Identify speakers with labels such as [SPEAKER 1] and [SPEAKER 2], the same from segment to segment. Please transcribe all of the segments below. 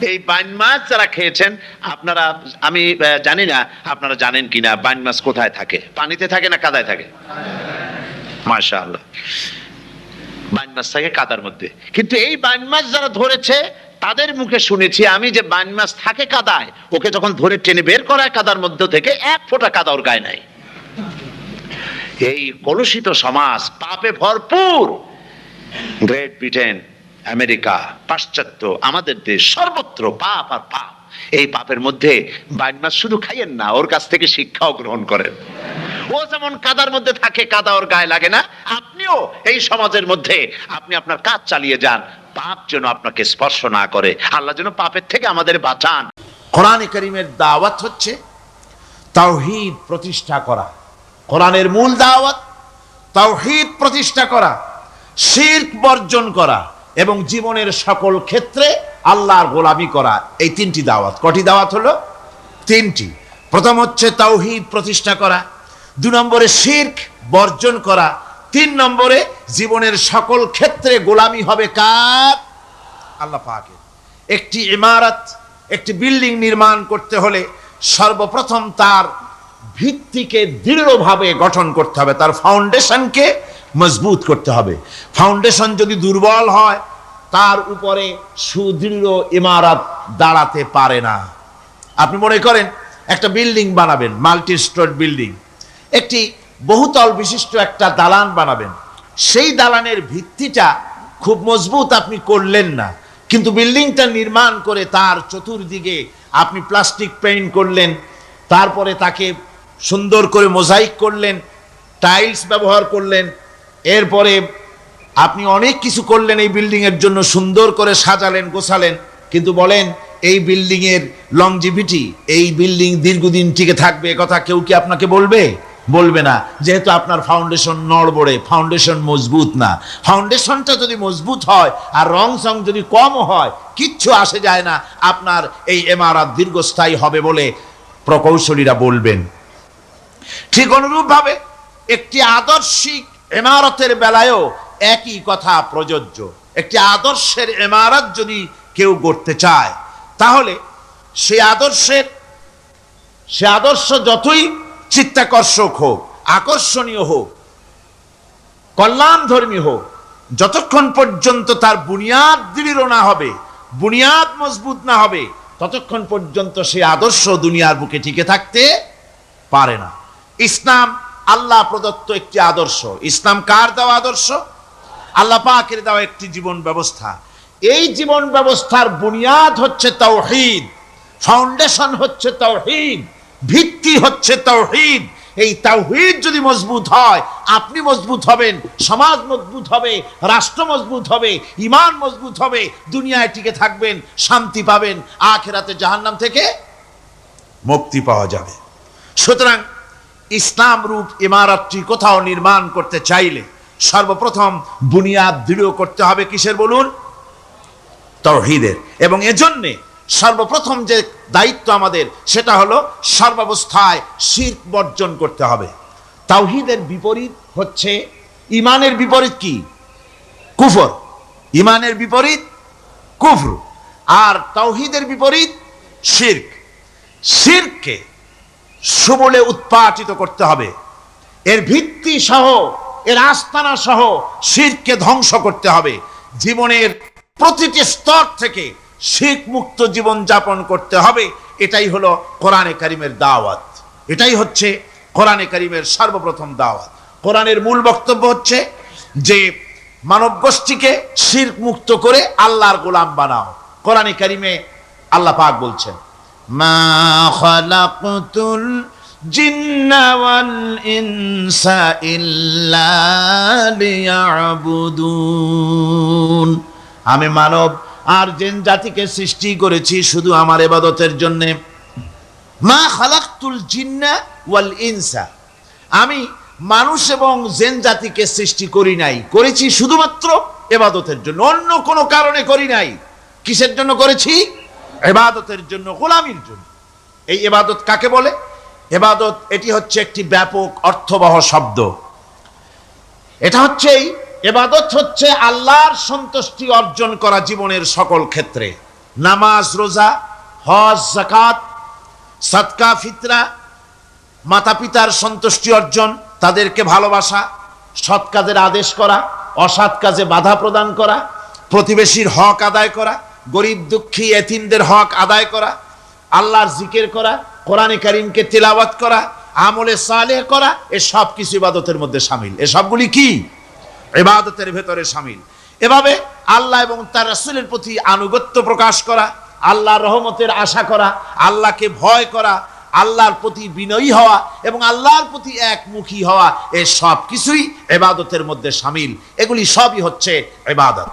[SPEAKER 1] এই বাইন মাছ যারা খেয়েছেন আপনারা, আমি জানি না আপনারা জানেন কিনা, বাইন মাছ কোথায় থাকে? পানিতে থাকে না কাদায় থাকে? মাশাআল্লাহ, বাইন মাছ থাকে কাদার মধ্যে। কিন্তু এই বাইন মাছ যারা ধরেছে তাদের মুখে শুনেছি আমি যে বাইন মাছ থাকে কাদায়, ওকে যখন ধরে টেনে বের করা হয় কাদার মধ্য থেকে, এক ফোঁটা কাদা ওর গায়ে নাই। এই কলুষিত সমাজ, পাপে ভরপুর, গ্রেট ব্রিটেন, আমেরিকা, পাশ্চাত্য, আমাদের দেশ, সর্বত্র পাপ আর পাপ। এই পাপের মধ্যে বাইন মাছ শুধু খাইয়েন না, ওর কাছ থেকে শিক্ষাও গ্রহণ করেন। ও যেমন কাদার মধ্যে থাকে, কাদা ওর গায়ে লাগে না, আপনিও এই সমাজের মধ্যে আপনি আপনার কাজ চালিয়ে যান, পাপ যেন আপনাকে স্পর্শ না করে। আল্লাহ যেন পাপের থেকে আমাদের বাঁচান।
[SPEAKER 2] কোরআনে কারীমের দাওয়াত হচ্ছে তাওহীদ প্রতিষ্ঠা করা। কোরআনের মূল দাওয়াত তাওহীদ প্রতিষ্ঠা করা, শিরক বর্জন করা এবং জীবনের সকল ক্ষেত্রে আল্লাহর গোলামি করা। এই তিনটি দাওয়াত। কটি দাওয়াত হলো? তিনটি। প্রথম হচ্ছে তাওহীদ প্রতিষ্ঠা করা, 2 নম্বরে শিরক বর্জন করা, 3 নম্বরে জীবনের সকল ক্ষেত্রে গোলামি হবে কার? আল্লাহ পাকের। একটি ইমারত, একটি বিল্ডিং নির্মাণ করতে হলে সর্বপ্রথম তার ভিত্তিকে দৃঢ়ভাবে গঠন করতে হবে, তার ফাউন্ডেশনকে মজবুত করতে হবে। ফাউন্ডেশন যদি দুর্বল হয় তার উপরে সুদৃঢ় ইমারত দাঁড়াতে পারে না। আপনি মনে করেন একটা বিল্ডিং বানাবেন, মাল্টি স্টোর বিল্ডিং, একটি বহুতল বিশিষ্ট একটা দালান বানাবেন। সেই দালানের ভিত্তিটা খুব মজবুত আপনি করলেন না, কিন্তু বিল্ডিংটা নির্মাণ করে তার চতুর্দিকে আপনি প্লাস্টিক পেইন্ট করলেন, তারপরে তাকে সুন্দর করে মোজাইক করলেন, টাইলস ব্যবহার করলেন, এরপরে আপনি অনেক কিছু করলেন এই বিল্ডিং এর জন্য, সুন্দর করে সাজালেন, গোছালেন। কিন্তু বলেন এই বিল্ডিং এর লংজিভিটি, এই বিল্ডিং দীর্ঘদিন টিকে থাকবে, কথা কেউ কি আপনাকে বলবে? বলবে না, যেহেতু আপনার ফাউন্ডেশন নড়বড়ে, ফাউন্ডেশন মজবুত না। ফাউন্ডেশনটা যদি মজবুত হয় আর রং সং যদি কম হয়, কিচ্ছু আসে যায় না, আপনার এই ইমারত দীর্ঘস্থায়ী হবে বলে প্রকৌশলীরা বলবেন। ঠিক অনুরূপভাবে একটি আদর্শিক ইমারতের বেলায়ও একই কথা প্রযোজ্য। একটি আদর্শের ইমারত যদি কেউ গড়তে চায়, তাহলে সে আদর্শ যতই চিত্তাকর্ষক হোক, আকর্ষণীয় হোক, কল্যাণধর্মী হোক, যতক্ষণ পর্যন্ত তার বুনিয়াদ দৃঢ় না হবে, বুনিয়াদ মজবুত না হবে, ততক্ষণ পর্যন্ত সে আদর্শ দুনিয়ার বুকে টিকে থাকতে পারে না। ইসলাম আল্লাহ প্রদত্ত একটি আদর্শ। ইসলাম কার দেওয়া আদর্শ? আল্লাহ পাকের দেওয়া একটি জীবন ব্যবস্থা। এই জীবন ব্যবস্থার বুনিয়াদ হচ্ছে তাওহীদ, ফাউন্ডেশন হচ্ছে তাওহীদ, ভিত্তি হচ্ছে তাওহীদ। এই তাওহীদ যদি মজবুত হয়, আপনি মজবুত হবেন, সমাজ মজবুত হবে, রাষ্ট্র মজবুত হবে, ঈমান মজবুত হবে, দুনিয়ায় টিকে থাকবেন, শান্তি পাবেন, আখিরাতে জাহান্নাম থেকে মুক্তি পাওয়া যাবে। সুতরাং ইসলাম রূপ ইমারতটি কোথাও নির্মাণ করতে চাইলে সর্বপ্রথম বুনিয়াদ দৃঢ় করতে হবে কিসের বলুন? তাওহীদের। এবং এজন্যে সর্বপ্রথম যে দায়িত্ব আমাদের, সেটা হলো সর্বাবস্থায় শিরক বর্জন করতে হবে। তাওহীদের বিপরীত হচ্ছে, ঈমানের বিপরীত কি? কুফর। ঈমানের বিপরীত কুফর, আর তাওহীদের বিপরীত শিরক। শিরককে সমূলে উৎপাটিত করতে হবে, এর ভিত্তি সহ, এর আস্তানা সহ শিরককে ধ্বংস করতে হবে। জীবনের প্রতিটি স্তর থেকে শিরক মুক্ত জীবন যাপন করতে হবে। এটাই হলো কোরআনে কারীমের দাওয়াত, এটাই হচ্ছে কোরআনে কারীমের সর্বপ্রথম দাওয়াত। কোরআনের মূল বক্তব্য হচ্ছে যে মানব গোষ্ঠীকে শিরক মুক্ত করে আল্লাহর গোলাম বানাও। কোরআনে কারীমে আল্লাহ পাক বলছেন, মা খালাকতুল জিন্না ওয়াল ইনসা ইল্লা লিয়াবুদুন, আমি মানব আর জিন জাতিকে সৃষ্টি করেছি শুধু আমার ইবাদতের জন্য। মা খালাকতুল জিন্না ওয়াল ইনসা, আমি মানুষ এবং জিন জাতিকে সৃষ্টি করি নাই, করেছি শুধুমাত্র ইবাদতের জন্য, অন্য কোনো কারণে করি নাই। কিসের জন্য করেছি? ইবাদতের জন্য, গোলামির জন্য। এই ইবাদত কাকে বলে? ইবাদত এটি হচ্ছে একটি ব্যাপক অর্থবহ শব্দ। এটা হচ্ছে, ইবাদত হচ্ছে আল্লাহর সন্তুষ্টি অর্জন করা জীবনের সকল ক্ষেত্রে। নামাজ, রোজা, হজ, যাকাত, সাদকা, ফিতরা, মাতা পিতার সন্তুষ্টি অর্জন, তাদেরকে ভালোবাসা, সৎ কাজের আদেশ করা, অসৎ কাজে বাধা প্রদান করা, প্রতিবেশীর হক আদায় করা, গরিব দুঃখী এতিমদের হক আদায় করা, আল্লাহর জিকির করা, কোরআনে কারীমকে তিলাওয়াত করা, আমলে সালেহ করা, এ সব কিছু ইবাদতের মধ্যে শামিল। এ সবগুলি কি? ইবাদতের ভেতরে শামিল। এভাবে আল্লাহ এবং তার রাসূলের প্রতি আনুগত্য প্রকাশ করা, আল্লাহর রহমতের আশা করা, আল্লাহকে ভয় করা, আল্লাহর প্রতি বিনয়ী হওয়া এবং আল্লাহর প্রতি একমুখী হওয়া, এই সব কিছুই ইবাদতের মধ্যে শামিল। এগুলি সবই হচ্ছে ইবাদত।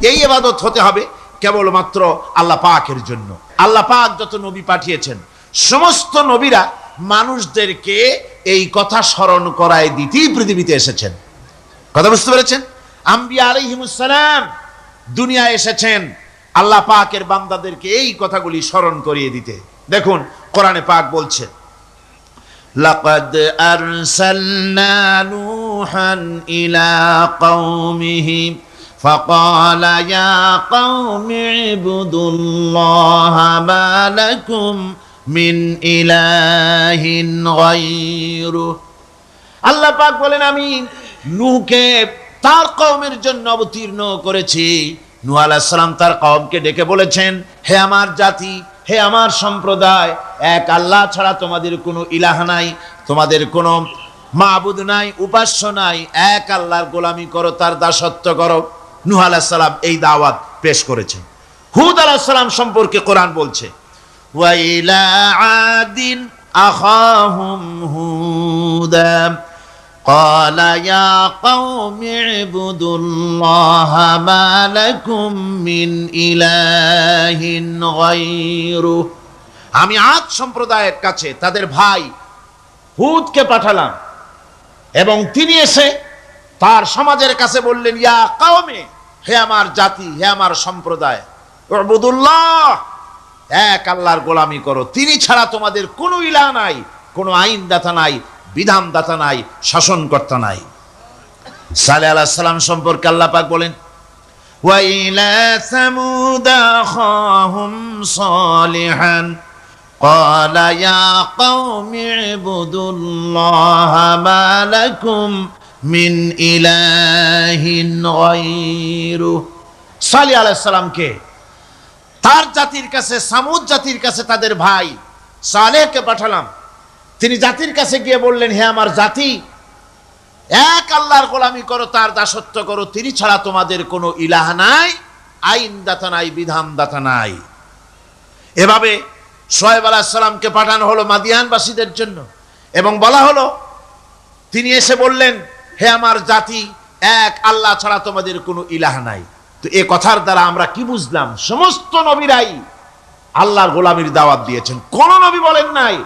[SPEAKER 2] এই ইবাদত হতে হবে কেবলমাত্র আল্লাহ পাকের জন্য। আল্লাহ পাক যত নবী পাঠিয়েছেন, সমস্ত নবীরা মানুষদেরকে এই কথা স্মরণ করায় দিতেই পৃথিবীতে এসেছেন। কথা বুঝতে পেরেছেন? আম্বিয়া আলাইহিমুস সালাম দুনিয়ায় এসেছেন আল্লাহ পাকের বান্দাদেরকে এই কথাগুলি স্মরণ করিয়ে দিতে। দেখুন কোরআনে পাক বলছে, লাকাদ আরসালনা নূহান ইলা কওমিহি ফাকালা ইয়া কওমি ইবুদুল্লাহা মা লাকুম মিন ইলাহিন গায়রুহু। আল্লাহ পাক বলেন, আমি নূহকে তার কওমের জন্য অবতীর্ণ করেছি। নূহ আলাইহিস সালাম তার কওমকে ডেকে বলেছেন, হে আমার জাতি, হে আমার সম্প্রদায়, এক আল্লাহ ছাড়া তোমাদের কোনো ইলাহ নাই, তোমাদের কোনো মাবুদ নাই, উপাস্য নাই, এক আল্লাহর গোলামি করো, তার দাসত্ব করো। নূহ আলাইহিস সালাম এই দাওয়াত পেশ করেছেন। হুদ আলাইহিস সালাম সম্পর্কে কোরআন বলছে, ওয়া ইলা আদিন আখাহুম হুদা قال يا قوم اعبدوا الله ما لكم من إله غيره। আমি আদ সম্প্রদায়ের কাছে তাদের ভাই হুদকে পাঠালাম এবং তিনি এসে তার সমাজের কাছে বললেন, ইয়া কওমে, হে আমার জাতি, হে আমার সম্প্রদায়, উবুদুল্লাহ, এক আল্লাহর গোলামি করো, তিনি ছাড়া তোমাদের কোনো ইলাহ নাই, কোনো আইনদাতা নাই, বিধানদাতা নাই, শাসনকর্তা নাই। সালেহ আলাইহিস সালাম সম্পর্কে আল্লাহ পাক বলেন, ওয়া ইলা সামুদ আখাহুম সালিহান ক্বালা ইয়া কওমি ইবুদুল্লাহা মা লাকুম মিন ইলাহিন গায়রুহু। সালেহ আলাইহিস সালামকে তার জাতির কাছে, সামুদ জাতির কাছে তাদের ভাই সালেহকে পাঠালাম। তিনি জাতির কাছে গিয়ে বললেন, হে আমার জাতি, এক আল্লাহর গোলামি করো, তার দাসত্ব করো, তিনি ছাড়া তোমাদের কোনো ইলাহ নাই, আইনদাতা নাই, বিধানদাতা নাই। এভাবে শুআয়ব আলাইহিস সালামকে পাঠানো হলো মাদিয়ানবাসীদের জন্য এবং বলা হলো, তিনি এসে বললেন, হে আমার জাতি, এক আল্লাহ ছাড়া তোমাদের কোনো ইলাহ নাই। তো এই কথার দ্বারা আমরা কি বুঝলাম? সমস্ত নবীরাই আল্লাহর গোলামির দাওয়াত দিয়েছেন। কোন নবী বলেন নাই,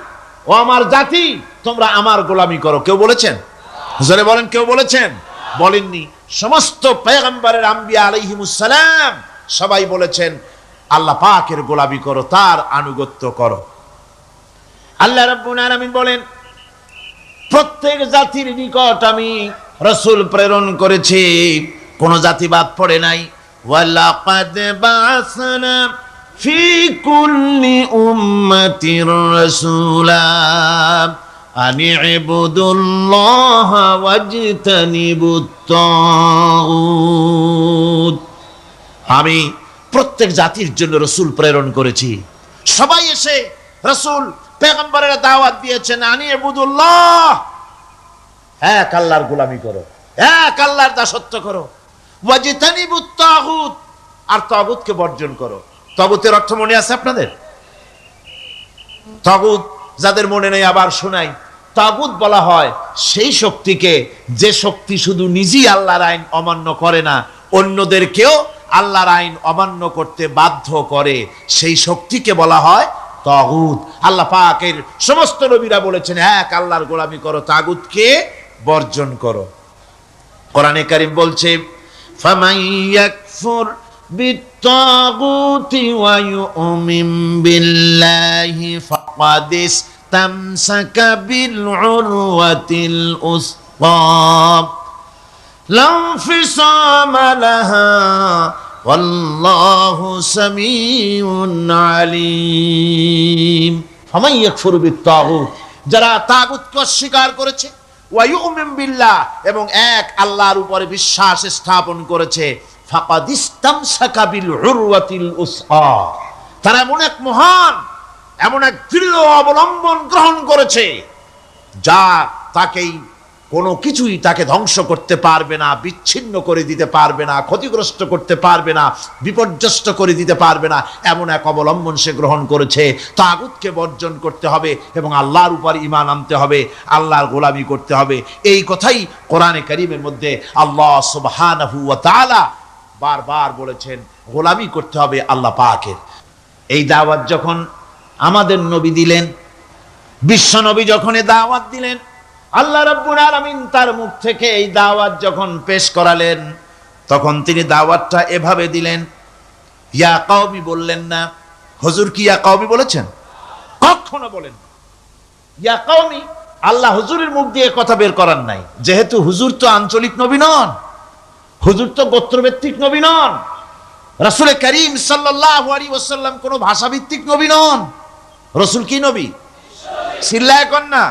[SPEAKER 2] ও আমার জাতি, তোমরা আমার গোলামি করো। কেউ বলেছেন? জোরে বলেন, কেউ বলেছেন? বলেননি। সমস্ত পয়গম্বরের, আম্বিয়া আলাইহিমুস সালাম, সবাই বলেছেন আল্লাহ পাকের গোলামি করো, তার আনুগত্য করো। আল্লাহ রাব্বুল আলামিন বলেন, প্রত্যেক জাতির নিকট আমি রাসূল প্রেরণ করেছি, কোন জাতি বাদ পড়ে নাই। ওয়ালাকাদ বাসনা ফি কুল্লি উম্মাতির রাসূলা আনি ইবুদুল্লাহা ওয়াজতানিবুত তাগুত। আমি প্রত্যেক জাতির জন্য রাসূল প্রেরণ করেছি। সবাই এসে রাসূল পয়গম্বরের দাওয়াত দিয়েছেন, আনি ইবুদুল্লাহ, এক আল্লাহর গোলামি করো, এক আল্লাহর দাসত্ব করো, ওয়াজতানিবুত তাগুত, আর তাগুতকে বর্জন করো। তাগুতের অর্থ মনে আছে আপনাদের? তাগুত যাদের মনে নেই আবার শোনাই। তাগুত বলা হয় সেই শক্তিকে, যে শক্তি শুধু নিজেই আল্লাহর আইন অমান্য করে না, অন্যদেরকেও আল্লাহর আইন অমান্য করতে বাধ্য করে, সেই শক্তিকে বলা হয় তাগুত। আল্লাহ পাকের সমস্ত নবীরা বলেছেন, এক আল্লাহর গোলামি করো, তাগুতকে বর্জন করো। কোরআনে কারীম বলছে, ফামান ইয়াকফুর বিত্তাগুতি ওয়া ইউমিন বিল্লাহি ফাকাদ ইসতামসাকা বিল উরওয়াতিল উসকা লা ইনফিসামা লাহা ওয়াল্লাহু সামিউন আলিম। ফামান ইয়াকফুরু বিত-তাগুত, যারা তাগুতকে অস্বীকার করেছে, ওয়া ইউমিন বিল্লাহ, এবং এক আল্লাহর উপরে বিশ্বাস স্থাপন করেছে, ফাকাদ ইসতামসাকা বিল উরওয়াতিল উসকা, তারা এমন এক মহান, এমন এক দৃঢ় অবলম্বন গ্রহণ করেছে যা তাকেই কোনো কিছুই তাকে ধ্বংস করতে পারবে না, বিচ্ছিন্ন করে দিতে পারবে না, ক্ষতিগ্রস্ত করতে পারবে না, বিপর্যস্ত করে দিতে পারবে না। এমন এক অবলম্বন সে গ্রহণ করেছে। তাগুতকে বর্জন করতে হবে এবং আল্লাহর উপর ঈমান আনতে হবে, আল্লাহর গোলামি করতে হবে। এই কথাই কোরআনে কারীমের মধ্যে আল্লাহ সুবহানাহু ওয়া তাআলা বারবার বলেছেন, গোলামি করতে হবে আল্লাহ পাকের। এই দাওয়াত যখন আমাদের নবী দিলেন, বিশ্ব নবী যখন এই দাওয়াত দিলেন, আল্লাহ রাব্বুল আলামিন তার মুখ থেকে এই দাওয়াত যখন পেশ করালেন, তখন তিনি দাওয়াতটা এভাবে দিলেন। ইয়া কওমি বললেন না। হুজুর কি ইয়া কওমি বলেছেন? কখনো বলেন না। ইয়া কওমি আল্লাহ হুজুরের মুখ দিয়ে কথা বের করার নাই, যেহেতু হুজুর তো আঞ্চলিক নবী নন, হুজুর তো গোত্রভিত্তিক নবী নন, রাসূল করিম সাল্লাল্লাহু আলাইহি ওয়াসাল্লাম কোন ভাষাভিত্তিক নবী নন। রাসূল কি নবী? চিল্লায় কোন না।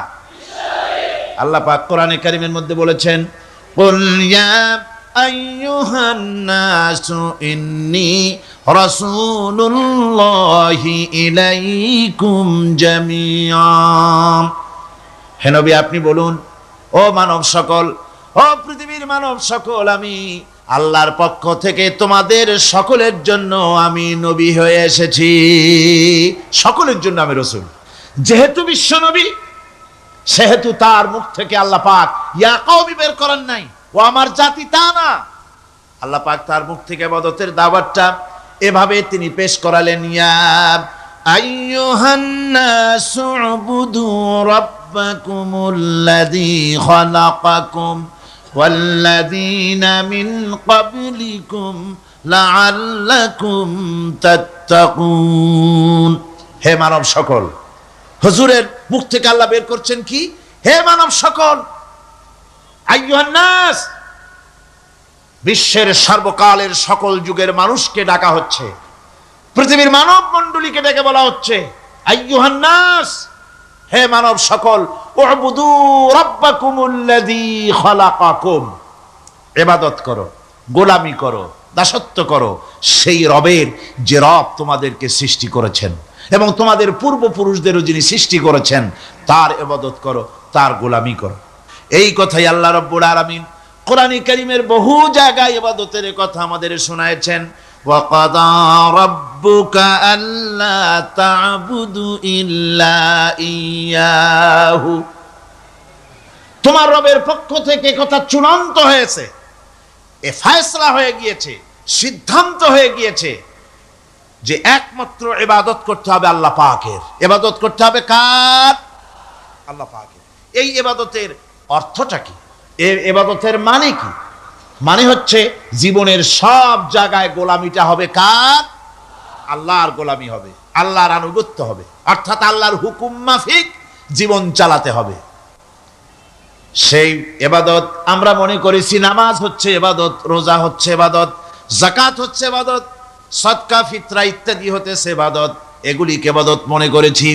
[SPEAKER 2] আল্লাহ পাক কোরআনে কারীমের মধ্যে বলেছেন, কুল ইয়া আইয়ুহান নাসু ইন্নী রাসূলুল্লাহি ইলাইকুম জামিআ। হে নবী আপনি বলুন, ও মানব সকল, ও পৃথিবীর মানব সকল, আমি আল্লাহর পক্ষ থেকে তোমাদের সকলের জন্য আমি নবী হয়ে এসেছি। সকলের জন্য আমি রাসূল। যেহেতু বিশ্ব নবী, সেহেতু তার মুখ থেকে আল্লাহ পাক ইয়া কওমি বের করেন নাই, ও আমার জাতি, তা না। আল্লাহ পাক তার মুখ থেকে ইবাদতের দাওয়াতটা এভাবে তিনি পেশ করালেন, ইয়া আইয়ুহান নাসু উবুদু রাব্বাকুমুল্লাযী খালাকাকুম ওয়াল্লাযীনা মিন ক্বাবলিকুম লাআল্লাকুম তাত্তাকুন। হে মানব সকল, হুজুরের মুখ থেকে আল্লাহ বের করছেন কি? হে মানব সকল, আইয়ুহান নাস, বিশ্বের সর্বকালের সকল যুগের মানুষকে ডাকা হচ্ছে, পৃথিবীর মানব মণ্ডলীকে ডেকে বলা হচ্ছে, আইয়ুহান নাস, হে মানব সকল, উবুদু রাব্বাকুমুল্লাযী খালাকাকুম, ইবাদত করো, গোলামি করো, দাসত্ব করো সেই রবের যে রব তোমাদেরকে সৃষ্টি করেছেন এবং তোমাদের পূর্বপুরুষদেরও যিনি সৃষ্টি করেছেন, তার ইবাদত করো, তার গোলামি করো। এই কথাই আল্লাহ রাব্বুল আলামিন কোরআনে কারীমের বহু জায়গায় ইবাদতের কথা আমাদের শোনায়েছেন। ওয়া কাদা রাব্বুকা আল্লা তা'বুদু ইল্লা ইয়াহু, তোমার রবের পক্ষ থেকে কথা চূড়ান্ত হয়েছে, এ ফয়সালা হয়ে গিয়েছে, সিদ্ধান্ত হয়ে গিয়েছে যে একমাত্র ইবাদত করতে হবে আল্লাহ পাকের। ইবাদত করতে হবে কার? আল্লাহ পাকের। এই ইবাদতের অর্থটা কি? এই ইবাদতের মানে কি? মানে হচ্ছে জীবনের সব জায়গায় গোলামিটা হবে কার? আল্লাহর গোলামি হবে, আল্লাহর আনুগত্য হবে, অর্থাৎ আল্লাহর হুকুম মাফিক জীবন চালাতে হবে। সেই ইবাদত আমরা মনে করেছি নামাজ হচ্ছে ইবাদত, রোজা হচ্ছে ইবাদত, যাকাত হচ্ছে ইবাদত, সদকা ফিতরা ইত্যাদি হতেছে ইবাদত, এগুলিকে ইবাদত মনে করেছি।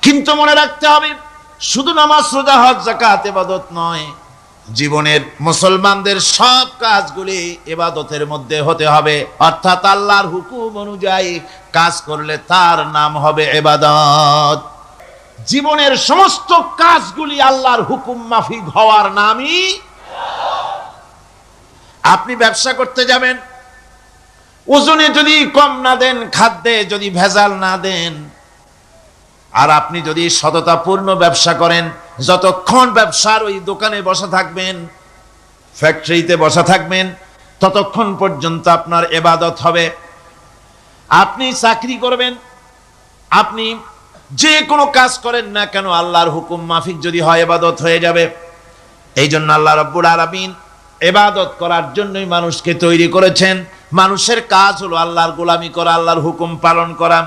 [SPEAKER 2] কিন্তু মনে রাখতে হবে, শুধু নামাজ, রোজা, হজ, যাকাত ইবাদত নয়, জীবনের মুসলমানদের সব কাজগুলি ইবাদতের মধ্যে হতে হবে, অর্থাৎ আল্লাহর হুকুম অনুযায়ী কাজ করলে তার নাম হবে ইবাদত। জীবনের সমস্ত কাজগুলি আল্লাহর হুকুম মাফিক হওয়ার নামই। আপনি ব্যবসা করতে যাবেন, ওজনে যদি কম না দেন, খাদ্যে যদি ভেজাল না দেন, আর আপনি যদি সততাপূর্ণ ব্যবসা করেন, যতক্ষণ ব্যবসার ওই দোকানে বসা থাকবেন, ফ্যাক্টরিতে বসা থাকবেন, ততক্ষণ পর্যন্ত আপনার ইবাদত হবে। আপনি চাকরি করবেন, আপনি যে কোনো কাজ করেন না কেন, আল্লাহর হুকুম মাফিক যদি হয় ইবাদত হয়ে যাবে। এই জন্য আল্লাহ রাব্বুল আলামিন ইবাদত করার জন্যই মানুষকে তৈরি করেছেন। মানুষের কাজ হলো আল্লাহর গোলামি করা, আল্লাহর হুকুম পালন করা।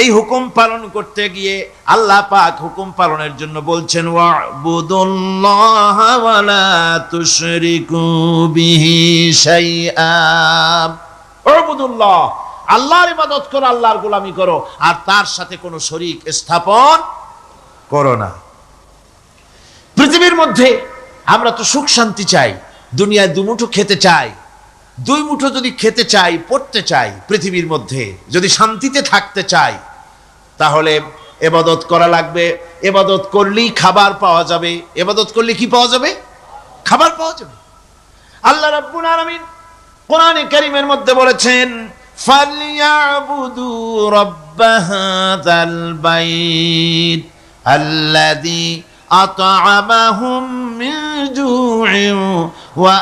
[SPEAKER 2] এই হুকুম পালন করতে গিয়ে আল্লাহ পাক হুকুম পালনের জন্য বলছেন, ওয়া'বুদুল্লাহা ওয়া লা তুশরিকু বিহি শাইআ। উবুদুল্লাহ, আল্লাহর ইবাদত করো, আল্লাহর গোলামি করো, আর তার সাথে কোনো শরীক স্থাপন করো না। পৃথিবীর মধ্যে আমরা তো সুখ শান্তি চাই, দুনিয়ায় দুমুঠো খেতে চাই, দুই মুঠো যদি খেতে চাই, পড়তে চাই, পৃথিবীর মধ্যে যদি শান্তিতে থাকতে চাই, তাহলে ইবাদত করা লাগবে। ইবাদত করলেই খাবার পাওয়া যাবে। ইবাদত করলে কি পাওয়া যাবে? খাবার পাওয়া যাবে। আল্লাহ রাব্বুল আলামিন কোরআনে কারীমের মধ্যে বলেছেন, ফালইয়াবুদু রাব্ব হাযাল বাইত আল্লাযী আত'আমাহুম মিন জু'ইন ওয়া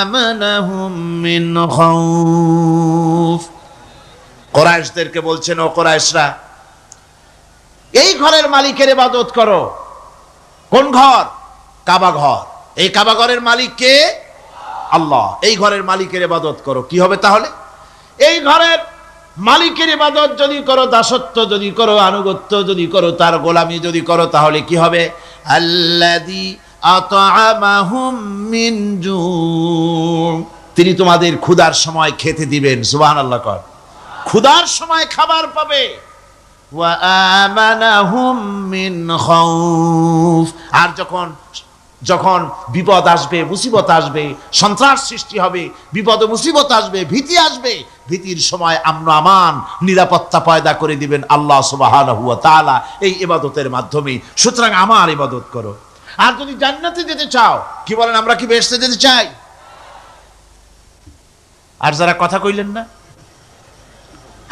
[SPEAKER 2] আমানাহুম মিন খাউফ। কুরাইশদেরকে বলছেন, ও কুরাইশরা, এই ঘরের মালিকের ইবাদত করো। কোন ঘর? কাবা ঘর। এই কাবা ঘরের মালিক কে? আল্লাহ। এই ঘরের মালিকের ইবাদত করো। কি হবে তাহলে? এই ঘরের মালিকের ইবাদত যদি করো, দাসত্ব যদি করো, আনুগত্য যদি করো, তার গোলামি যদি করো, তাহলে কি হবে? আল্লাযী আত'আমাহুম মিন জু', তিনি তোমাদের ক্ষুধার সময় খেতে দিবেন। সুবহানাল্লাহ কর। ক্ষুধার সময় খাবার পাবে। ওয়া আমানাহুম মিন খাউফ, আর যখন বিপদ আসবে, মুসিবত আসবে, সন্ত্রাস সৃষ্টি হবে, বিপদ মুসিবত আসবে, ভীতি আসবে, ভীতির সময় আমন আমান, নিরাপত্তা পয়দা করে দিবেন আল্লাহ সুবহানাহু ওয়া তাআলা এই ইবাদতের মাধ্যমে। সুতরাং আমার ইবাদত করো। আর যদি জান্নাতে যেতে চাও, কি বলেন, আমরা কি বেহেশতে যেতে চাই? আর যারা কথা কইলেন না,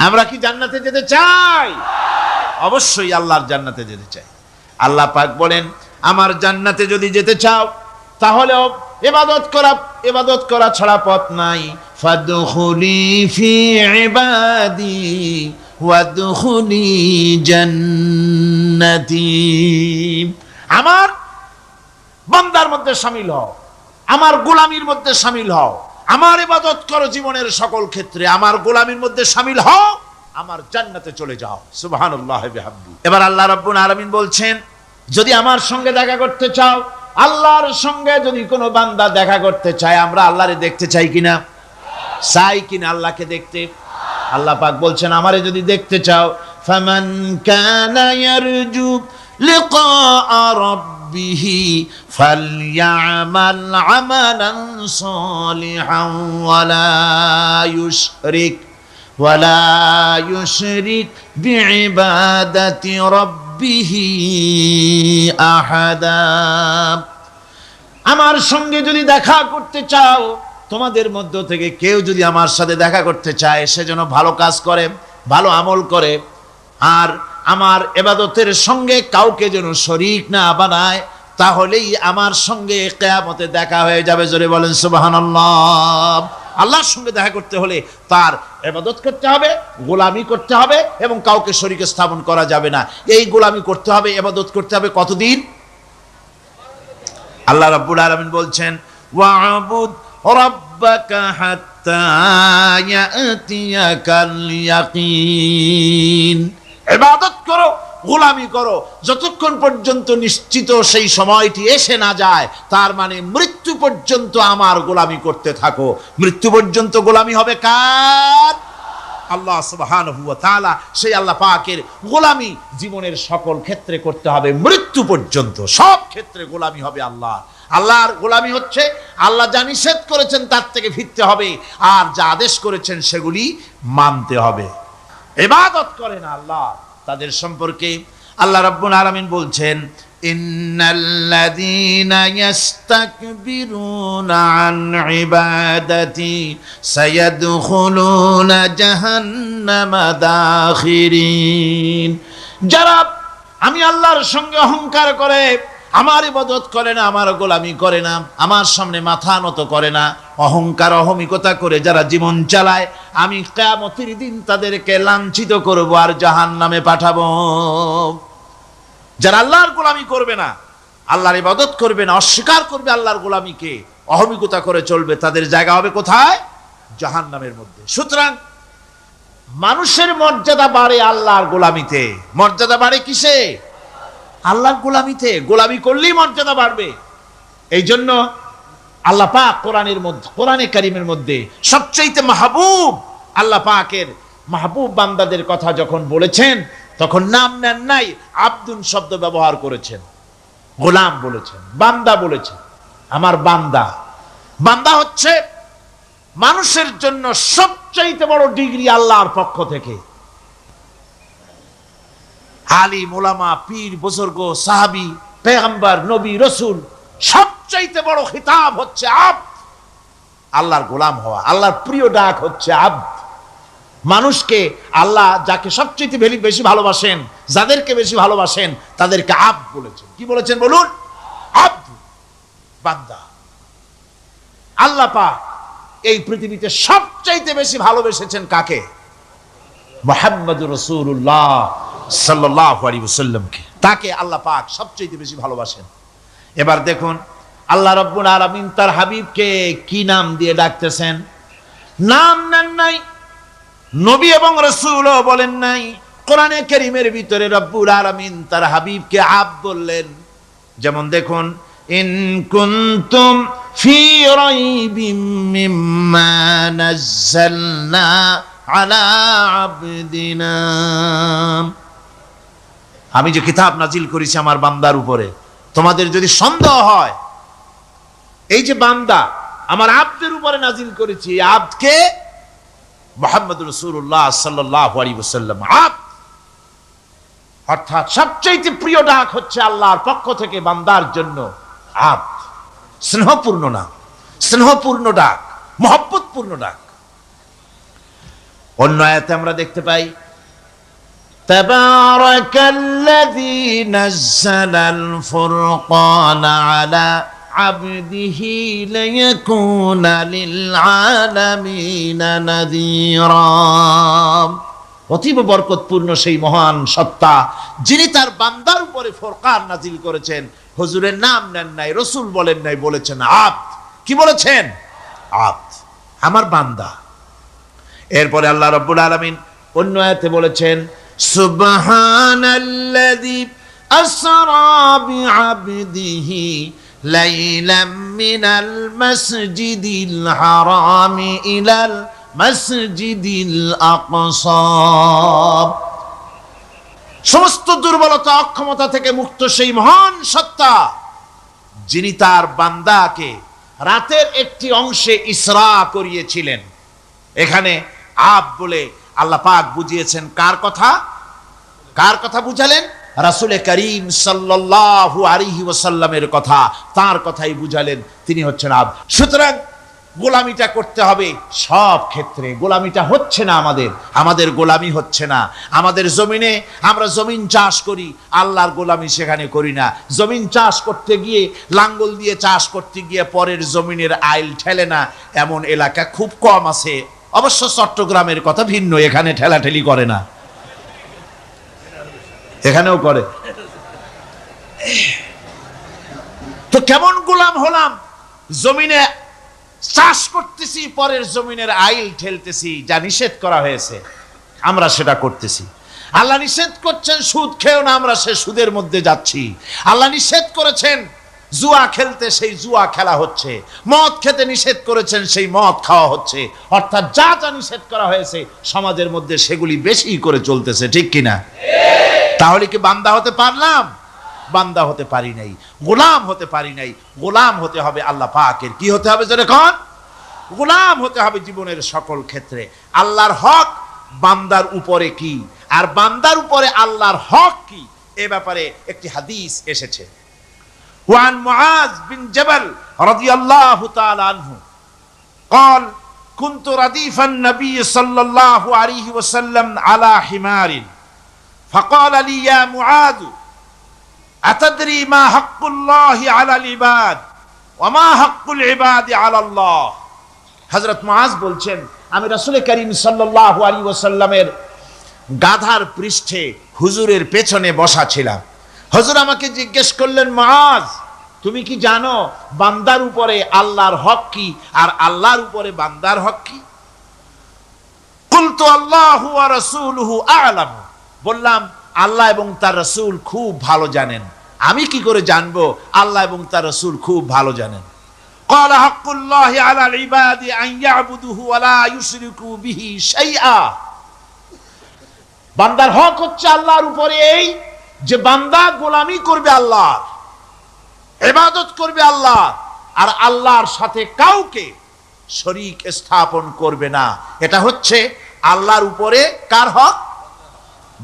[SPEAKER 2] আমরা কি জান্নাতে যেতে চাই? অবশ্যই আল্লাহর জান্নাতে যেতে চাই। আল্লাহ পাক বলেন, আমার জান্নাতে যদি যেতে চাও, তাহলে ইবাদত করা ছাড়া পথ নাই। ফাদখুলি ফি ইবাদি ওয়াদখুলি জান্নাতি, আমার বান্দার মধ্যে শামিল হও, আমার গোলামির মধ্যে শামিল হও, আমার ইবাদত করো জীবনের সকল ক্ষেত্রে, আমার গোলামির মধ্যে শামিল হও, আমার জান্নাতে চলে যাও। সুবহানাল্লাহ বিহামদি। এবার আল্লাহ রাব্বুল আলামিন বলছেন, যদি আমার সঙ্গে দেখা করতে চাও, আল্লাহর সঙ্গে যদি কোনো বান্দা দেখা করতে চায়, আমরা আল্লাহরে দেখতে চাই কিনা? চাই কিনা আল্লাহকে দেখতে? আল্লাহ পাক বলছেন, আমারে যদি দেখতে চাও, ফামান কানা ইয়ারজু লিকা রাব্বিহি ফালইআমাল আমালান সালিহান ওয়ালা ইউশরিক বিইবাদাতি রাব্বিহি আহাদা। আমার সঙ্গে যদি দেখা করতে চাও, তোমাদের মধ্য থেকে কেউ যদি আমার সাথে দেখা করতে চায়, সে যেন ভালো কাজ করে, ভালো আমল করে, আর আমার ইবাদতের সঙ্গে কাউকে যেন শরীক না বানায়, তাহলেই আমার সঙ্গে কিয়ামতে দেখা হয়ে যাবে। জোরে বলেন সুবহানাল্লাহ। আল্লাহর সঙ্গে দেখা করতে হলে তার ইবাদত করতে হবে, গোলামি করতে হবে, এবং কাউকে শরীক স্থাপন করা যাবে না। এই গোলামি করতে হবে, ইবাদত করতে হবে কতদিন? আল্লাহ রাব্বুল আলামিন বলছেন, ওয়া'বুদ রাব্বাকা হাত্তা ইয়াতিয়াকাল ইয়াকিন। ইবাদত করো, গোলামি করো, যতক্ষণ পর্যন্ত নিশ্চিত সেই সময়টি এসে না যায়, তার মানে মৃত্যু পর্যন্ত আমার গোলামি করতে থাকো। মৃত্যু পর্যন্ত গোলামি হবে কার? আল্লাহ সুবহানাহু ওয়া তাআলা। সেই আল্লাহ পাকের গোলামি জীবনের সকল ক্ষেত্রে করতে হবে, মৃত্যু পর্যন্ত সব ক্ষেত্রে গোলামি হবে আল্লাহ। আল্লাহর গোলামি হচ্ছে আল্লাহ যা নিষেধ করেছেন তার থেকে ফিরতে হবে, আর যা আদেশ করেছেন সেগুলি মানতে হবে। ইবাদত করে না আল্লাহ, তাদের সম্পর্কে আল্লাহ রাব্বুল আলামিন বলছেন, ইন্নাল্লাযীনা ইস্তাকবিরুনা আন ইবাদাতি সায়াদখুলুনা জাহান্নামা দাখিরিন। যারা আমি আল্লাহর সঙ্গে অহংকার করে, আমার ইবাদত করে না, আমার গোলামি করে না, আমার সামনে মাথা নত করে না, অহংকার অহমিকতা করে যারা জীবন চালায়, আমি কিয়ামতের দিন তাদেরকে লাঞ্ছিত করব আর জাহান্নামে পাঠাবো। যারা আল্লাহর গোলামি করবে না, আল্লাহর ইবাদত করবে না, অস্বীকার করবে আল্লাহর গোলামিকে, অহমিকতা করে চলবে, তাদের জায়গা হবে কোথায়? জাহান্নামের মধ্যে। সুতরাং মানুষের মর্যাদা বাড়ে আল্লাহর গোলামিতে। মর্যাদা বাড়ে কিসে? আল্লাহর গোলামিতে। গোলামি করলেই মর্যাদা বাড়বে। এই জন্য আল্লাহ পাক কোরআনে কারীমের মধ্যে সবচেয়ে মাহবুব আল্লাহ পাকের মাহবুব বান্দাদের কথা যখন বলেছেন তখন নাম নেন নাই, আব্দুন শব্দ ব্যবহার করেছেন, গোলাম বলেছেন, বান্দা বলেছেন। আমার বান্দা, বান্দা হচ্ছে মানুষের জন্য সবচাইতে বড় ডিগ্রি আল্লাহর পক্ষ থেকে। আলিম, ওলামা, পীর, বুজুর্গ, সাহাবী, পেগম্বর, নবী, রসুল, সবচাইতে বড় খিতাব হচ্ছে আব্দ। আল্লাহর গোলাম হওয়া, আল্লাহর প্রিয় ডাক হচ্ছে আব্দ। মানুষকে আল্লাহ যাকে সবচেয়ে বেশি ভালোবাসেন, যাদেরকে বেশি ভালোবাসেন তাদেরকে আব্দ বলেছেন। কি বলেছেন বলুন? আব্দ, বান্দা। আল্লাহ পাক এই পৃথিবীতে সবচাইতে বেশি ভালোবেসেছেন কাকে? মুহাম্মদুর রাসূলুল্লাহ সাল্লাল্লাহু আলাইহি ওয়াসাল্লামকে। তাকে আল্লাহ পাক সবচাইতে বেশি ভালোবাসেন। এবার দেখুন আল্লাহ রাব্বুল আলামিন তার হাবিবকে কি নাম দিয়ে ডাকতেছেন? নাম নেন নাই, নবী এবং রাসূলও বলেন নাই। কোরআনে কারীমের ভিতরে রব্বুল আলামিন তার হাবিবকে আব্দ বললেন। যেমন দেখুন, ইন কুনতুম ফি রাইবিম মিম্মা নাযালনা আলা আবদিনা, আমি যে কিতাব নাজিল করেছি আমার বান্দার উপরে, তোমাদের যদি সন্দেহ হয়, এই যে বান্দা আমার আব্দের উপরে নাজিল করেছি, এই আব্দকে মুহাম্মদুর রাসূলুল্লাহ সাল্লাল্লাহু আলাইহি ওয়াসাল্লাম আব্দ, অর্থাৎ সবচেয়ে প্রিয় ডাক হচ্ছে আল্লাহর পক্ষ থেকে বান্দার জন্য আব্দ। স্নেহপূর্ণ নাম, স্নেহপূর্ণ ডাক, মহব্বতপূর্ণ ডাক। অন্য আয়াতে আমরা দেখতে পাই, তাবারাকাল্লাযী নাযালাল ফুরকানা আলা আবদিহি লিয়াকুনা লিল আলামিনা নাযীরা। অতীব বরকতপূর্ণ সেই মহান সত্তা যিনি তার বান্দার উপরে ফুরকান নাজিল করেছেন। হুজুরের নাম নেন নাই, রাসূল বলেন নাই, বলেছেন আব্দ। কি বলেছেন? আব্দ, আমার বান্দা। এরপরে আল্লাহ রাব্বুল আলামিন অন্য আয়াতে বলেছেন, সুবহানাল্লাযী আসরা বিআবদিহি লাইলাম মিনাল মাসজিদিল হারামি ইলাল মাসজিদিল আকসা। সমস্ত দুর্বলতা, অক্ষমতা থেকে মুক্ত সেই মহান সত্তা যিনি তার বান্দাকে রাতের একটি অংশে ইসরা করিয়েছিলেন। এখানে আব বলে আল্লাহ পাক বুঝিয়েছেন কার কথা? কার কথা বুঝালেন? রাসূল করিম সাল্লাল্লাহু আলাইহি ওয়াসাল্লামের কথা, তার কথাই বুঝালেন, তিনি হচ্ছেন আব। সুতরাং গোলামিটা করতে হবে সব ক্ষেত্রে। গোলামিটা হচ্ছে না আমাদের গোলামি হচ্ছে না। আমাদের জমিনে আমরা জমিন চাষ করি, আল্লাহর গোলামি সেখানে করি না। জমিন চাষ করতে গিয়ে, লাঙ্গল দিয়ে চাষ করতে গিয়ে পরের জমিনের আইল ঠেলে না, এমন এলাকা খুব কম আছে। অবশ্য চট্টগ্রামের কথা ভিন্ন, এখানে ঠেলাঠেলি করে না, এখানেও করে। তো কেমন গোলাম হলাম? জমিনে চাষ করতেছি, পরের জমিনের আইল ঠেলতেছি, যা নিষেধ করা হয়েছে আমরা সেটা করতেছি। আল্লাহ নিষেধ করছেন সুদ খেও না, আমরা সে সুদের মধ্যে যাচ্ছি। আল্লাহ নিষেধ করেছেন জুয়া খেলতে, সেই জুয়া খেলা হচ্ছে। মদ খেতে নিষেধ করেছেন, সেই মদ খাওয়া হচ্ছে। অর্থাৎ যা যা নিষেধ করা হয়েছে সমাজের মধ্যে সেগুলি বেশি করে চলতেছে, ঠিক কিনা? তাহলে কি বান্দা হতে পারলাম? বান্দা হতে পারি নাই, গোলাম হতে পারি নাই। গোলাম হতে হবে আল্লাহ পাকের। কি হতে হবে যখন? গোলাম হতে হবে জীবনের সকল ক্ষেত্রে। আল্লাহর হক বান্দার উপরে কি, আর বান্দার উপরে আল্লাহর হক কি, এ ব্যাপারে একটি হাদিস এসেছে। ওয়ান মুআজ বিন জাবাল রাদিয়াল্লাহু তাআলা আনহু قال كنت رديف النبي صلى الله عليه وسلم على حمار فقال لي يا معاذ أتدري ما حق الله على العباد وما حق العباد على الله। হযরত মুআজ বলছেন, আমি রাসূল করিম সাল্লাল্লাহু আলাইহি ওয়াসাল্লামের গাধার পৃষ্ঠে হুজুরের পেছনে বসা ছিলাম। হুজুর আমাকে জিজ্ঞেস করলেন, মুআজ তুমি কি জানো বান্দার উপরে আল্লাহর হক কি আর আল্লাহর উপরে বান্দার হক কি? কুলতু আল্লাহু ওয়া রাসূলুহু আ'লাম, বললাম আল্লাহ এবং তার রাসূল খুব ভালো জানেন। আমি কি করে জানবো? আল্লাহ এবং তার রাসূল খুব ভালো জানেন। قال حق الله على العباد أن يعبدوه ولا يشركوا به شيئا। বান্দার হক হচ্ছে আল্লাহর উপরে এই যে বান্দা গোলামি করবে আল্লাহ, ইবাদত করবে আল্লাহ, আর আল্লাহর সাথে কাউকে শরীক স্থাপন করবে না। এটা হচ্ছে আল্লাহর উপরে কার হক?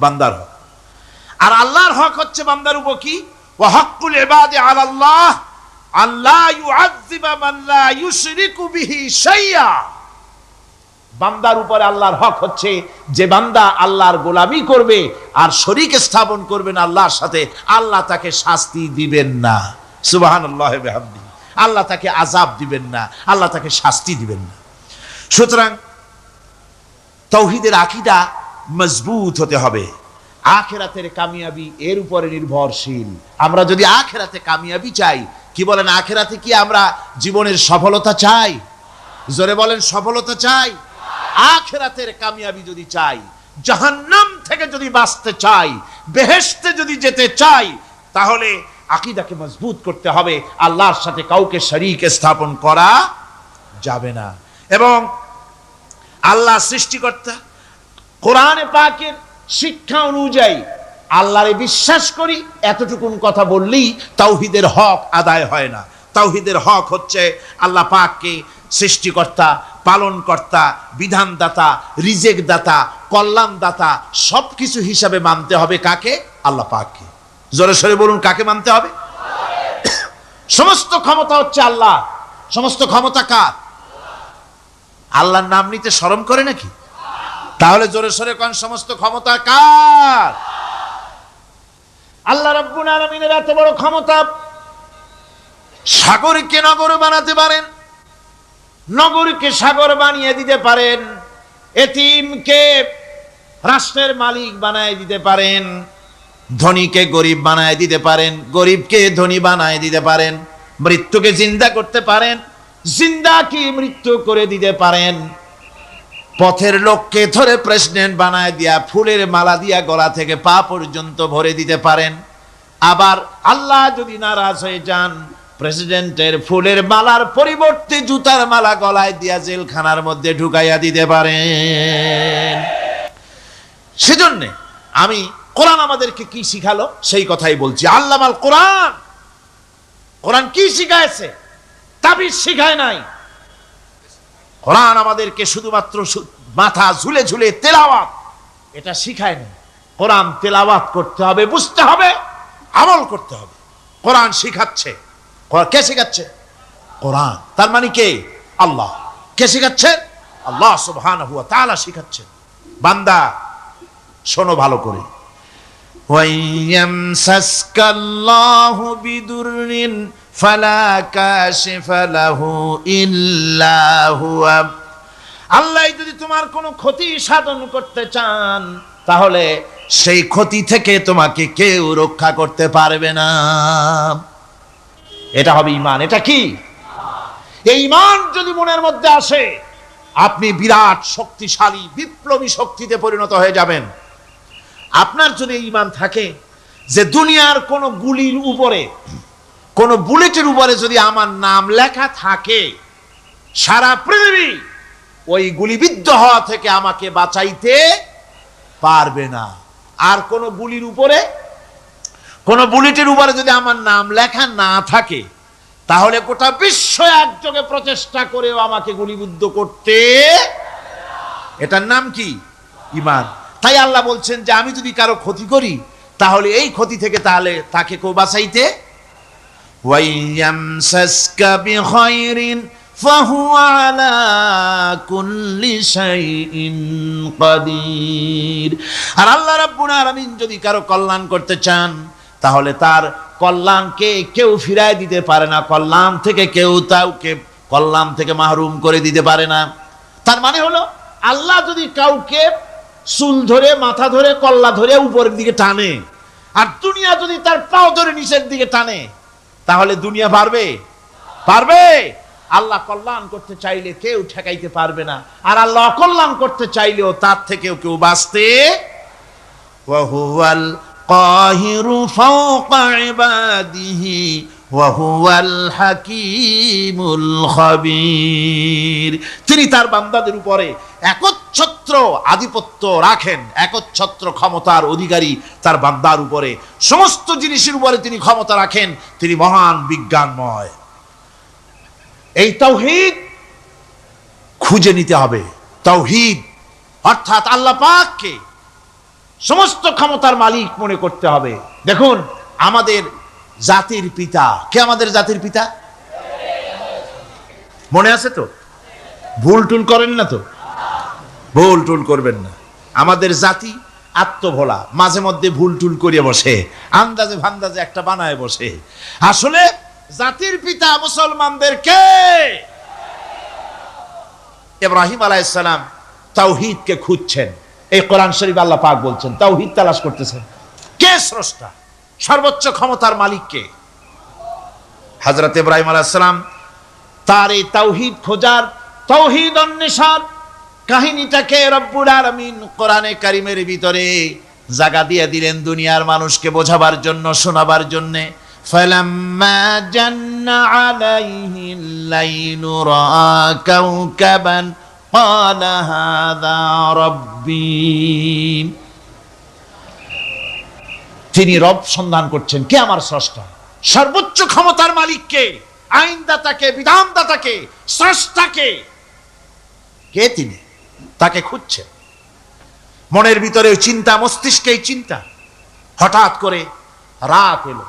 [SPEAKER 2] বান্দার হক। আর আল্লাহর হক হচ্ছে বান্দার উপর কি? ওয়া হাক্কুল ইবাদি আলাল্লাহ আল্লাহ ইউআযযিবা মান লা ইউশরিকু বিহি শাইআ। বান্দার উপরে আল্লাহর হক হচ্ছে যে বান্দা আল্লাহর গোলামি করবে আর শরীক স্থাপন করবে না আল্লাহর সাথে, আল্লাহ তাকে শাস্তি দিবেন না। সুবহানাল্লাহি ওয়া বিহামদিহি। আল্লাহ তাকে আযাব দিবেন না, আল্লাহ তাকে শাস্তি দিবেন না। সুতরাং তাওহীদের আকীদা মজবুত হতে হবে। আখিরাতের কামিয়াবি এর উপরে নির্ভরশীল। আমরা যদি আখিরাতে কামিয়াবি চাই, কি বলেন, আখিরাতে কি আমরা জীবনের সফলতা চাই? জোরে বলেন, সফলতা চাই। আখিরাতের কামিয়াবি যদি চাই, জাহান্নাম থেকে যদি বাঁচতে চাই, বেহেশতে যদি যেতে চাই, তাহলে আকীদাকে মজবুত করতে হবে। আল্লাহর সাথে কাউকে শরীক স্থাপন করা যাবে না। এবং আল্লাহ সৃষ্টিকর্তা, কোরআনে পাকের শিক্ষা অনুযায়ী আল্লাহরে বিশ্বাস করি, এতটুকুন কথা বললেই তাওহীদের হক আদায় হয় না। তাওহীদের হক হচ্ছে আল্লাহ পাককে সৃষ্টিকর্তা, পালনকর্তা, বিধানদাতা, রিজেক দাতা, কল্যাণদাতা সবকিছু হিসাবে মানতে হবে কাকে? আল্লাহ পাককে। জোরে সরে বলুন, কাকে মানতে হবে? সমস্ত ক্ষমতা হচ্ছে আল্লাহ। সমস্ত ক্ষমতা কার? আল্লাহর নাম নিতে শরম করে নাকি? তাহলে জোরে সরে কোন সমস্ত ক্ষমতা কার? আল্লাহ রাব্বুল আলামিনের এত বড় ক্ষমতা, সাগরকে নগর বানাতে পারেন, নগরকে সাগর বানিয়ে দিতে পারেন, এতিমকে রাষ্ট্রের মালিক বানায় দিতে পারেন, ধনীকে গরিব বানায় দিতে পারেন, গরিবকে ধনী বানায় দিতে পারেন, মৃত্যুকে জিন্দা করতে পারেন, জিন্দাকে মৃত্যু করে দিতে পারেন, পথের লোককে ধরে প্রেসিডেন্ট বানায় দিয়া ফুলের মালা দিয়া গলা থেকে পা পর্যন্ত ভরে দিতে পারেন। আবার আল্লাহ যদি নারাজ হয়ে যান, প্রেসিডেন্টের ফুলের মালার পরিবর্তে জুতার মালা গলায় দিয়া জেলখানার মধ্যে ঢুকাইয়া দিতে পারেন। সেজন্য আমি কোরআন আমাদেরকে কি শিখালো সেই কথাই বলছি। আল্লামাল কোরআন, কোরআন কি শিখাইছে? তাবিজ শিখায় নাই। কোরআন আমাদেরকে শুধুমাত্র মাথা ঝুলে ঝুলে তেলাওয়াত এটা শিখায় না। কোরআন তেলাওয়াত করতে হবে, বুঝতে হবে, আমল করতে হবে। কোরআন শিখাচ্ছে। কে শিখাচ্ছে? কোরআন। তার মানে কে? আল্লাহ। কে শিখাচ্ছেন? আল্লাহ সুবহানাহু ওয়া তাআলা শিখাচ্ছেন। বান্দা শোনো ভালো করে। ওয়াইয়ামসাসকাল্লাহু বিদুররিন ফালা কাশিফা লাহু ইল্লা হুয়া। আল্লাহ যদি তোমার কোনো ক্ষতি সাধন করতে চান, তাহলে সেই ক্ষতি থেকে তোমাকে কেউ রক্ষা করতে পারবে না। এটা হবে ঈমান। এটা কি? এই ঈমান যদি মনের মধ্যে আসে, আপনি বিরাট শক্তিশালী বিপ্লবী শক্তিতে পরিণত হয়ে যাবেন। আপনার যদি ঈমান থাকে যে দুনিয়ার কোন গুলির উপরে, কোন বুলেটের উপরে যদি আমার নাম লেখা থাকে, সারা পৃথিবী ওই গুলিবিদ্ধ হওয়া থেকে আমাকে বাঁচাইতে পারবে না। আর কোন গুলির উপরে, কোন বুলেটের উপরে যদি আমার নাম লেখা না থাকে, তাহলে গোটা বিশ্ব একযোগে প্রচেষ্টা করেও আমাকে গুলিবিদ্ধ করতে, এটার নাম কি? ঈমান। তাই আল্লাহ বলছেন যে আমি যদি কারো ক্ষতি করি, তাহলে এই ক্ষতি থেকে তাহলে তাকে কেউ বাঁচাইতে। ওয়াইয়ামসাসকা বিখাইরিন ফাহুয়া আলা কুল্লি শাইইন কাদির। আর আল্লাহ রাব্বুল আলামিন যদি কারো কল্যাণ করতে চান, তাহলে তার কল্যাণকে কেউ ফিরায় দিতে পারে না। কল্যাণ থেকে কেউ তাকে কল্যাণ থেকে মাহরুম করে দিতে পারে না। তার মানে হলো, আল্লাহ যদি কাউকে চুল ধরে, মাথা ধরে, কল্লা ধরে উপরের দিকে টানে, আর দুনিয়া যদি তার পাও ধরে নিচের দিকে টানে, তাহলে দুনিয়া পারবে? পারবে? আল্লাহ কল্যাণ করতে চাইলে কেউ ঠেকাইতে পারবে না, আর আল্লাহ অকল্যাণ করতে চাইলেও তার থেকেও কেউ বাঁচতে। ওয়া হুয়াল কাহিরু ফাওকা ইবাদিহি ওয়া হুয়াল হাকীমুল খাবীর। তিনি তার বান্দাদের উপরে একচ্ছত্র আধিপত্য রাখেন, একচ্ছত্র ক্ষমতার অধিকারী তার বান্দার উপরে, সমস্ত জিনিসের উপরে তিনি ক্ষমতা রাখেন। তিনি মহান বিজ্ঞানময়। এই তাওহীদ খুঁজে নিতে হবে। তাওহীদ অর্থাৎ আল্লাহ পাককে সমস্ত ক্ষমতার মালিক মনে করতে হবে। দেখুন, আমাদের জাতির পিতা কে? আমাদের জাতির পিতা মনে আছে তো? ভুল টুল করেন না তো? ভুল টুল করবেন না। আমাদের জাতি আত্মভোলা, মাঝে মধ্যে ভুল টুল করিয়ে বসে, আন্দাজে ভান্দাজে একটা বানায় বসে। আসলে জাতির পিতা মুসলমানদের কে? ইব্রাহিম আলাইহিস সালাম তাওহীদকে খুঁজছেন। এই কোরআন শরীফ আল্লাহ পাক বলছেন তাওহীদ তালাশ করতেছেন। কে স্রষ্টা? সর্বোচ্চ ক্ষমতার মালিক কে? হযরত ইব্রাহিম আলাইহিস সালাম তার এই তাওহীদ খোঁজার, তাওহীদ অন্বেষণ কাহিনীটাকে রব্বুল আলামিন কোরআনে কারীমের ভিতরে জায়গা দিয়ে দিলেন দুনিয়ার মানুষকে বোঝাবার জন্য, শোনাবার জন্য। ফালাম্মা জান্না আলাইহিল লাইলু রাআ কাওকাবান ক্বালা হাযা রাব্বী। তিনি রব সন্ধান করছেন, কে আমার স্রষ্টা? সর্বোচ্চ ক্ষমতার মালিককে, আইনদাতাকে, বিধানদাতাকে, স্রষ্টাকে, কে তিনি? তাকে খুঁজছেন। মনের ভিতরে চিন্তা, মস্তিষ্কে চিন্তা। হঠাৎ করে রাত এলো,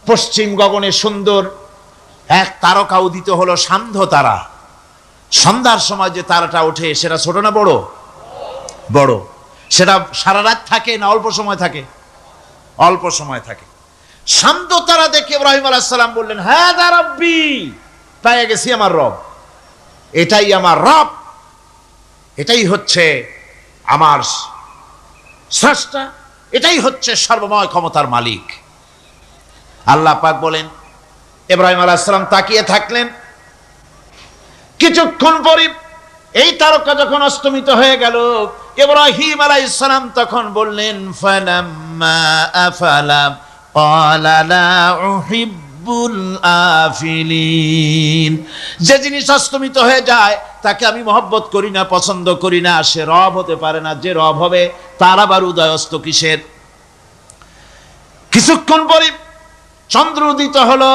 [SPEAKER 2] পশ্চিম গগনে সুন্দর এক তারকা উদিত হলো, সান্ধ্য তারা। সন্ধ্যার সময় যে তারাটা ওঠে সেটা ছোট না বড়? বড়। সেটা সারা রাত থাকে না অল্প সময় থাকে? অল্প সময় থাকে। সান্ধ্য তারা দেখে ইব্রাহিম আলাইহিস সালাম বললেন, হাযা রাব্বী, পেয়ে গেছি আমার রব, এটাই আমার রব, এটাই হচ্ছে আমার স্রষ্টা, এটাই হচ্ছে সর্বময় ক্ষমতার মালিক। আল্লাহ পাক বলেন, ইব্রাহিম আলাইহিস সালাম তাকিয়ে থাকলেন। কিছুক্ষণ পরে এই তারকা যখন অস্তমিত হয়ে গেল, ইব্রাহিম আলাইহিস সালাম তখন বললেন, ফালাম্মা আফালা ক্বালা লা উহিব্বুল আফিলিন। যে জিনিস অস্তমিত হয়ে যায় তাকে আমি মহব্বত করি না, পছন্দ করি না, সে রব হতে পারে না। যে রব হবে তার আবার উদয় অস্ত কিসের? কিছুক্ষণ পরে চন্দ্র উদিত হলো,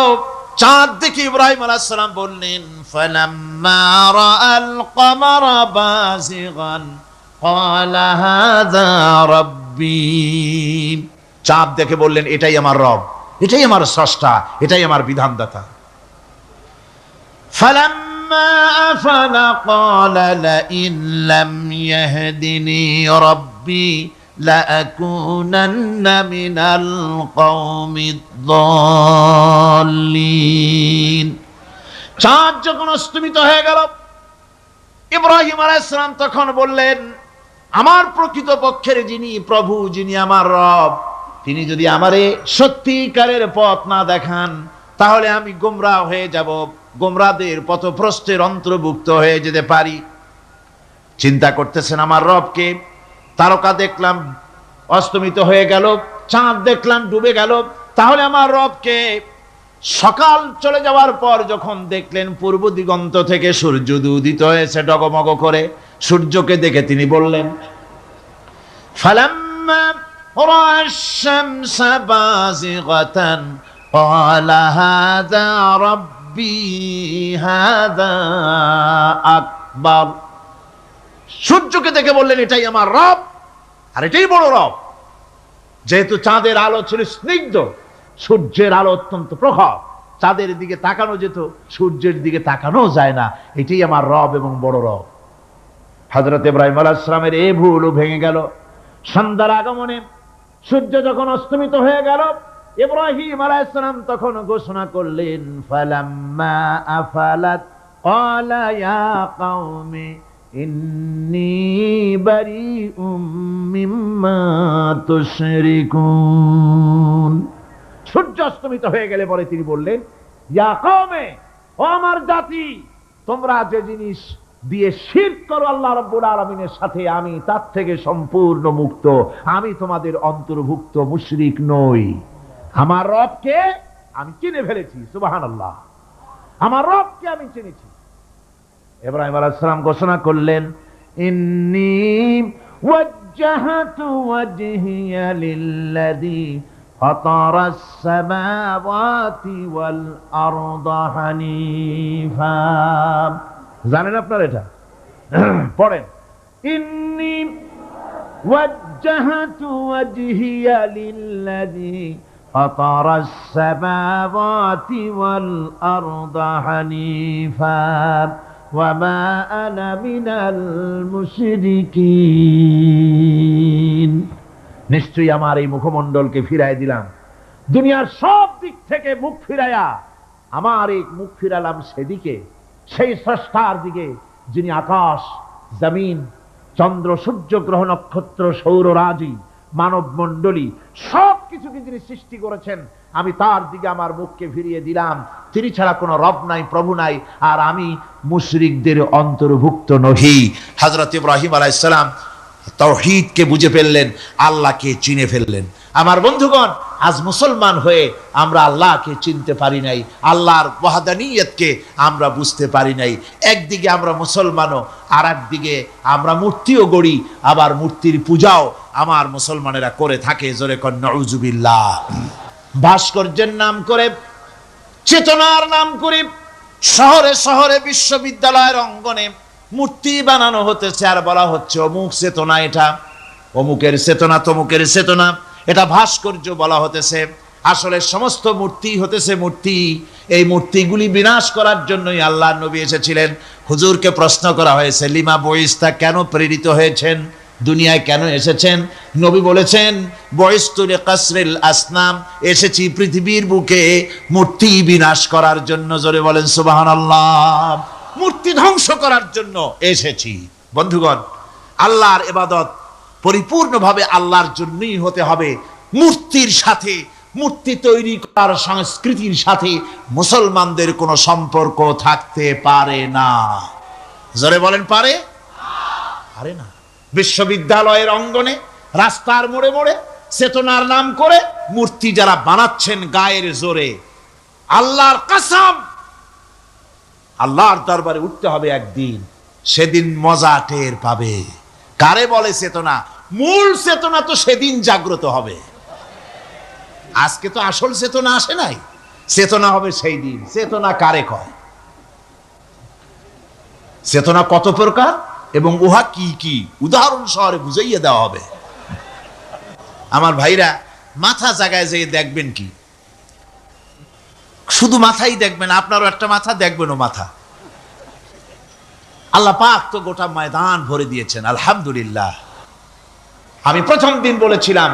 [SPEAKER 2] চাঁদ দেখে ইব্রাহিম আলাইহিস সালাম বললেন, ফালাম্মা রাআল কমারা বাযিগান ক্বালা হাযা রাব্বী। চাঁদ দেখে বললেন, এটাই আমার রব, এটাই আমার স্রষ্টা, এটাই আমার বিধানদাতা। ফালাম্মা আফালা ক্বালা লাইন লাম ইয়াহদিনি রাব্বী লাআকুনান্না মিনাল কওমিদ দাল্লিন। চাঁদ যখন অস্তমিত হয়ে গেল, ইব্রাহিম আলাইহিস সালাম তখন বললেন, আমার প্রকৃত পক্ষের যিনি প্রভু, যিনি আমার রব, তিনি যদি আমারে সত্যিকারের পথ না দেখান তাহলে আমি গোমরাহ হয়ে যাব, গোমরাহদের পথভ্রষ্টের অন্তর্ভুক্ত হয়ে যেতে পারি। চিন্তা করতেছেন আমার রবকে। তারকা দেখলাম অস্তমিত হয়ে গেল, চাঁদ দেখলাম ডুবে গেল, তাহলে আমার রবকে? সকাল চলে যাওয়ার পর যখন দেখলেন পূর্ব দিগন্ত থেকে সূর্য উদিত হয়েছে ডগমগ করে, সূর্যকে দেখে তিনি বললেন, ফালাম্মা রাআশ শামসা বাযিগাতান ক্বালা হাযা রাব্বী হাযা আকবার। সূর্যকে দেখে বললেন, এটাই আমার রব, আর এটাই বড় রব। যেহেতু চাঁদের আলো ছিল স্নিগ্ধ, সূর্যের আলো অত্যন্ত প্রখর, চাঁদের দিকে তাকানো যেত, সূর্যের দিকে তাকানো যায় না। এটাই আমার রব এবং বড় রব। হযরত ইব্রাহিম আলাইহিস সালামের এই ভুলও ভেঙে গেল। সন্ধ্যার আগমনে সূর্য যখন অস্তমিত হয়ে গেল, ইব্রাহিম আলাইহিস সালাম তখন ঘোষণা করলেন, ফালাম্মা আফালাত ক্বালা ইয়া কওমি ইন্নী বারিউম মিম্মা তুশরিকুন। সূর্য অস্তমিত হয়ে গেলে পরে তিনি বললেন, ইয়া কওমে, ও আমার জাতি, তোমরা যে জিনিস দিয়ে শিরক করো আল্লাহ রাব্বুল আলামিনের সাথে, আমি তার থেকে সম্পূর্ণ মুক্ত। আমি তোমাদের অন্তর্ভুক্ত, মুশরিক নই। আমার রবকে আমি চিনে ফেলেছি, সুবহানাল্লাহ, আমার রবকে আমি চিনেছি। ইব্রাহিম আলাইহিস সালাম ঘোষণা করলেন, ইন্নী ওয়াজ্জাহাতু ওয়াজহিয়া লিল্লাযী ফাতারাস সামাওয়াতি ওয়াল আরদা হানিফা। জানেন আপনারা এটা? পড়েন, ইন্নী ওয়াজ্জাহাতু ওয়াজহিয়া লিল্লাযী ফাতারাস সামাওয়াতি ওয়াল আরদা হানিফা ওয়া মা আনা মিনাল মুশরিকিন। নিশ্চয়ই আমার এই মুখমণ্ডলকে ফিরাই দিলাম, দুনিয়ার সব দিক থেকে মুখ ফিরাইয়া আমার এই মুখ ফিরালাম সেদিকে, সেই স্রষ্টার দিকে যিনি আকাশ, জমিন, চন্দ্র, সূর্য, গ্রহ, নক্ষত্র, সৌররাজি, মানব মণ্ডলী সব কিছুকে যিনি সৃষ্টি করেছেন, আমি তার দিকে আমার মুখকে ফিরিয়ে দিলাম। তিনি ছাড়া কোনো রব নাই, প্রভু নাই, আর আমি মুশরিকদের অন্তর্ভুক্ত নহি। হযরত ইব্রাহিম আলাইহিস সালাম তাওহীদকে বুঝে ফেললেন, আল্লাহকে চিনে ফেললেন। আমার বন্ধুগণ, আজ মুসলমান হয়ে আমরা আল্লাহকে চিনতে পারি নাই, আল্লাহর ওয়াহদানিয়তকে আমরা বুঝতে পারি নাই। একদিকে আমরা মুসলমানও, আর একদিকে আমরা মূর্তিও গড়ি, আবার মূর্তির পূজাও আমার মুসলমানেরা করে থাকে। জোরে কন নাউজুবিল্লাহ। ভাস্কর্যের নাম করে, চেতনার নাম করে শহরে শহরে, বিশ্ববিদ্যালয়ের অঙ্গনে মূর্তি বানানো হতেছে, আর বলা হচ্ছে অমুক চেতনা, এটা অমুকের চেতনা, তমুকের চেতনা, এটা ভাস্কর্য বলা হতেছে। আসলে সমস্ত মূর্তি হতেছে মূর্তি। এই মূর্তিগুলি বিনাশ করার জন্যই আল্লাহর নবী এসেছিলেন। হুজুরকে প্রশ্ন করা হয়েছে, লিমা বয়স্তা, কেন প্রেরিত হয়েছেন, দুনিয়ায় কেন এসেছেন? নবী বলেছেন, বয়স্তু লিকাসরিল আসনাম, এসেছি পৃথিবীর বুকে মূর্তি বিনাশ করার জন্য। জোরে বলেন সুবহানাল্লাহ। মূর্তি ধ্বংস করার জন্য এসেছি। বন্ধুগণ, আল্লাহর ইবাদত পরিপূর্ণভাবে আল্লাহর জন্যই হতে হবে। মূর্তির সাথে, মূর্তি তৈরি করার সংস্কৃতির সাথে মুসলমানদের কোনো সম্পর্ক থাকতে পারে না। জোরে বলেন, পারে? পারে না। বিশ্ববিদ্যালয়ের অঙ্গনে, রাস্তার মোড়ে মোড়ে চেতনার নাম করে মূর্তি যারা বানাচ্ছেন গায়ের জোরে, আল্লাহর কসম, আল্লাহর দরবারে উঠতে হবে একদিন, সেদিন মজা টের পাবে। কারে বলে চেতনা? মূল চেতনা তো সেদিন জাগ্রত হবে। আজকে তো আসল চেতনা আসে নাই, চেতনা হবে সেই দিন। চেতনা কারে কয়? চেতনা কত প্রকার এবং উহা কি কি উদাহরণ শহরে বুঝাইয়ে দেওয়া হবে। আমার ভাইরা, মাথা জায়গায় যেয়ে দেখবেন কি, শুধু মাথাই দেখবেন, আপনারও একটা মাথা, দেখবেনও মাথা। আল্লাহ পাক তো গোটা ময়দান ভরে দিয়েছেন, আলহামদুলিল্লাহ। আমি প্রথম দিন বলেছিলাম